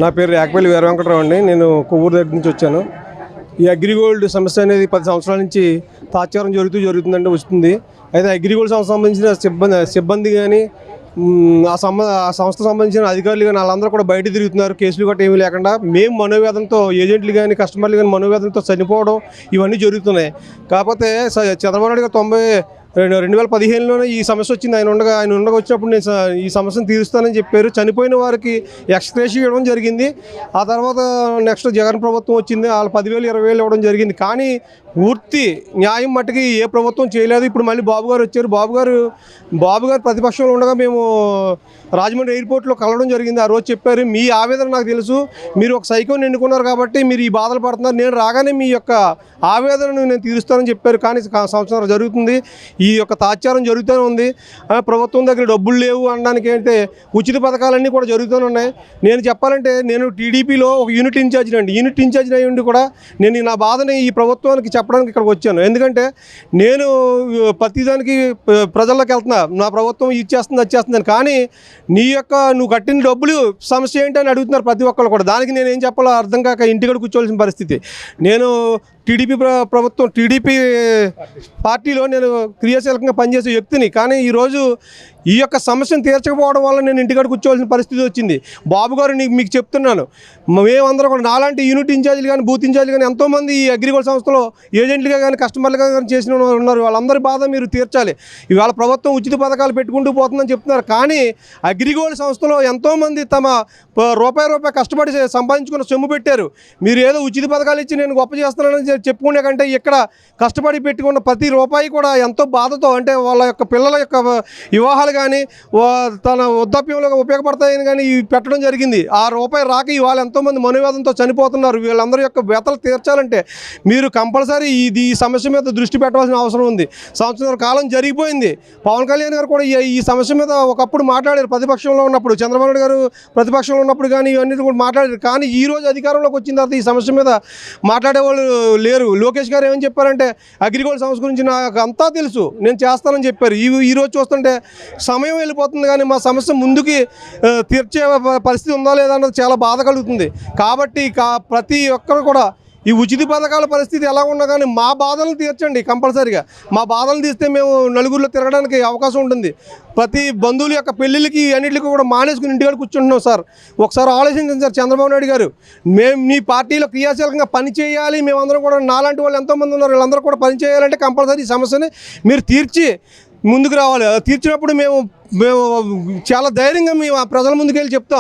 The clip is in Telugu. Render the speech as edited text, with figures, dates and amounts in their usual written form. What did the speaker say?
నా పేరు యాకపల్లి వీర వెంకటరావు అండి. నేను కొవ్వూరు దగ్గర నుంచి వచ్చాను. ఈ అగ్రిగోల్డ్ సమస్య అనేది 10 సంవత్సరాల నుంచి తాత్సారం జరుగుతుందంటే వస్తుంది. అయితే అగ్రిగోల్డ్ సంబంధించిన సిబ్బంది కానీ ఆ సంస్థ సంబంధించిన అధికారులు కానీ వాళ్ళందరూ కూడా బయట తిరుగుతున్నారు. కేసులు గట్రా ఏమీ లేకుండా మేము మనోవేదంతో ఏజెంట్లు కానీ కస్టమర్లు కానీ మనోవేదంతో చనిపోవడం ఇవన్నీ జరుగుతున్నాయి. కాకపోతే చంద్రబాబు నాయుడు గారు 2015లోనే ఈ సమస్య వచ్చింది. ఆయన ఉండగా వచ్చినప్పుడు నేను ఈ సమస్యను తీరుస్తానని చెప్పారు. చనిపోయిన వారికి ఎక్స్‌గ్రేషియా ఇవ్వడం జరిగింది. ఆ తర్వాత నెక్స్ట్ జగన్ ప్రభుత్వం వచ్చింది. వాళ్ళు 10,000 20,000 ఇవ్వడం జరిగింది. కానీ పూర్తి న్యాయం మట్టుకి ఏ ప్రభుత్వం చేయలేదు. ఇప్పుడు మళ్ళీ బాబు గారు వచ్చారు. బాబు గారు ప్రతిపక్షంలో ఉండగా మేము రాజమండ్రి ఎయిర్పోర్ట్లో కలవడం జరిగింది. ఆ రోజు చెప్పారు, మీ ఆవేదన నాకు తెలుసు, మీరు ఒక సైకోని ఎన్నుకున్నారు కాబట్టి మీరు ఈ బాధలు పడుతున్నారు, నేను రాగానే మీ యొక్క ఆవేదనను నేను తీరుస్తానని చెప్పారు. కానీ సంవత్సరం జరుగుతుంది, ఈ యొక్క తాత్సారం జరుగుతూనే ఉంది. ప్రభుత్వం దగ్గర డబ్బులు లేవు అనడానికి అంటే ఉచిత పథకాలన్నీ కూడా జరుగుతూనే ఉన్నాయి. నేను చెప్పాలంటే నేను టీడీపీలో ఒక యూనిట్ ఇన్ఛార్జ్ అయ్యి ఉండి కూడా నేను నా బాధని ఈ ప్రభుత్వానికి చెప్పడానికి ఇక్కడికి వచ్చాను. ఎందుకంటే నేను ప్రతిదానికి ప్రజల్లోకి వెళ్తున్నా, నా ప్రభుత్వం ఇచ్చేస్తుంది అది చేస్తుందని. కానీ నువ్వు కట్టిన డబ్బులు సమస్య ఏంటి అని అడుగుతున్నారు ప్రతి ఒక్కరు కూడా. దానికి నేను ఏం చెప్పాలో అర్థం కాక ఇంటికడ కూర్చోవలసిన పరిస్థితి. నేను టీడీపీ పార్టీలో నేను క్రియాశీలకంగా పనిచేసే వ్యక్తిని. కానీ ఈరోజు ఈ యొక్క సమస్యను తీర్చకపోవడం వల్ల నేను ఇంటికాడ కూర్చోవలసిన పరిస్థితి వచ్చింది. బాబు గారు మీకు చెప్తున్నాను, మేమందరం కూడా నాలాంటి యూనిట్ ఇన్ఛార్జీలు కానీ బూత్ ఇన్ఛార్జీలు కానీ ఎంతోమంది ఈ అగ్రిగోల్డ్ సంస్థలో ఏజెంట్లుగా కానీ కస్టమర్లుగా కానీ చేసిన ఉన్నారు. వాళ్ళందరి బాధ మీరు తీర్చాలి. ఇవాళ ప్రభుత్వం ఉచిత పథకాలు పెట్టుకుంటూ పోతుందని చెప్తున్నారు. కానీ అగ్రిగోల్డ్ సంస్థలో ఎంతోమంది తమ రూపాయి కష్టపడి సంపాదించుకున్న సొమ్ము పెట్టారు. మీరు ఏదో ఉచిత పథకాలు ఇచ్చి నేను గొప్ప చేస్తున్నానని చెప్పుకునే కంటే ఇక్కడ కష్టపడి పెట్టుకున్న ప్రతి రూపాయి కూడా ఎంతో బాధతో, అంటే వాళ్ళ యొక్క పిల్లల యొక్క వివాహాలు కానీ తన వృద్ధాప్యంలో ఉపయోగపడతాయని కానీ పెట్టడం జరిగింది. ఆ రూపాయి రాక ఇవాళ ఎంతోమంది మనోవేదంతో చనిపోతున్నారు. వీళ్ళందరి యొక్క వ్యతలు తీర్చాలంటే మీరు కంపల్సరీ ఈ సమస్య మీద దృష్టి పెట్టవలసిన అవసరం ఉంది. సంవత్సరాల కాలం జరిగిపోయింది. పవన్ కళ్యాణ్ గారు కూడా ఈ సమస్య మీద ఒకప్పుడు మాట్లాడారు. ప్రతిపక్షంలో ఉన్నప్పుడు చంద్రబాబు నాయుడు గారు ప్రతిపక్షంలో ఉన్నప్పుడు కానీ ఇవన్నీ కూడా మాట్లాడారు. కానీ ఈ రోజు అధికారంలోకి వచ్చిన తర్వాత ఈ సమస్య మీద మాట్లాడేవాళ్ళు లేరు. లోకేష్ గారు ఏమని చెప్పారంటే అగ్రిగోల్డ్ సంస్థ గురించి నాకు అంతా తెలుసు, నేను చేస్తానని చెప్పారు. ఈరోజు చూస్తుంటే సమయం వెళ్ళిపోతుంది కానీ మా సమస్య ముందుకి తీర్చే పరిస్థితి ఉందా లేదా అన్నది చాలా బాధ కలుగుతుంది. కాబట్టి ప్రతి ఒక్కరు కూడా ఈ ఉచిత పథకాల పరిస్థితి ఎలా ఉన్నా కానీ మా బాధలను తీర్చండి. కంపల్సరీగా మా బాధలను తీస్తే మేము నలుగురిలో తిరగడానికి అవకాశం ఉంటుంది. ప్రతి బంధువుల యొక్క పెళ్ళిళ్ళకి అన్నింటికి కూడా మానేసుకుని ఇంటికాడ కూర్చుంటున్నాం సార్. ఒకసారి ఆలోచించండి సార్. చంద్రబాబు నాయుడు గారు, మేము నీ పార్టీలో క్రియాశీలకంగా పని చేయాలి, మేమందరం కూడా నాలాంటి వాళ్ళు ఎంతోమంది ఉన్నారు, వీళ్ళందరూ కూడా పని చేయాలంటే కంపల్సరీ ఈ సమస్యని మీరు తీర్చి ముందుకు రావాలి. తీర్చినప్పుడు మేము చాలా ధైర్యంగా మేము ప్రజల ముందుకెళ్ళి చెప్తాం.